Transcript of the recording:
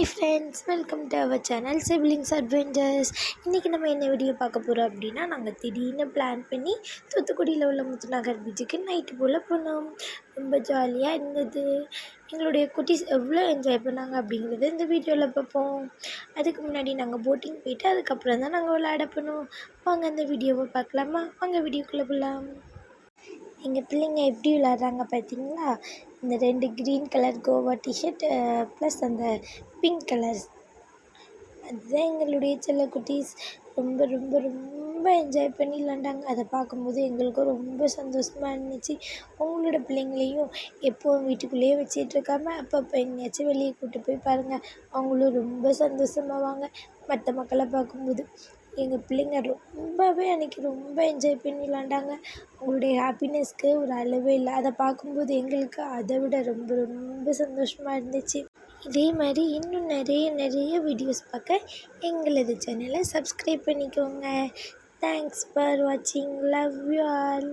Hi friends, welcome to our channel siblings adventures. இன்றைக்கி நம்ம என்ன வீடியோ பார்க்க போகிறோம் அப்படின்னா, நாங்கள் திடீர்னு பிளான் பண்ணி தூத்துக்குடியில் உள்ள முத்துநகர் பீச்சுக்கு நைட்டு போல் போனோம். ரொம்ப ஜாலியாக இருந்தது. எங்களுடைய குட்டீஸ் எவ்வளோ என்ஜாய் பண்ணாங்க அப்படிங்கிறது இந்த வீடியோவில் பார்ப்போம். அதுக்கு முன்னாடி நாங்கள் போட்டிங் போயிட்டு அதுக்கப்புறம் தான் நாங்கள் விளையாட போனோம். வாங்க அந்த வீடியோவை பார்க்கலாமா? வாங்க வீடியோக்குள்ளே போகலாம். எங்கள் பிள்ளைங்க எப்படி விளாட்றாங்க பார்த்தீங்களா? இந்த 2 green colour Goa t-shirt plus அந்த பிங்க் கலர்ஸ், அதுதான் எங்களுடைய செல்ல குட்டீஸ். ரொம்ப ரொம்ப ரொம்ப என்ஜாய் பண்ணி விளாண்டாங்க. அதை பார்க்கும்போது எங்களுக்கும் ரொம்ப சந்தோஷமாக இருந்துச்சு. உங்களோட பிள்ளைங்களையும் எப்போவும் வீட்டுக்குள்ளேயே வச்சிட்ருக்காம அப்பப்போ எங்கேயாச்சும் வெளியே கூப்பிட்டு போய் பாருங்கள். அவங்களும் ரொம்ப சந்தோஷமாவாங்க மற்ற மக்களை பார்க்கும்போது. எங்கள் பிள்ளைங்க ரொம்பவே அன்றைக்கி ரொம்ப என்ஜாய் பண்ணி விளாண்டாங்க. அவங்களுடைய ஹாப்பினஸ்க்கு ஒரு அளவே இல்லை. அதை பார்க்கும்போது எங்களுக்கு அதை விட ரொம்ப ரொம்ப சந்தோஷமாக இருந்துச்சு. இதே மாதிரி இன்னும் நிறைய வீடியோஸ் பார்க்க எங்களது சேனலை சப்ஸ்கிரைப் பண்ணிக்கோங்க. தேங்க்ஸ் ஃபார் வாட்சிங். Love you all.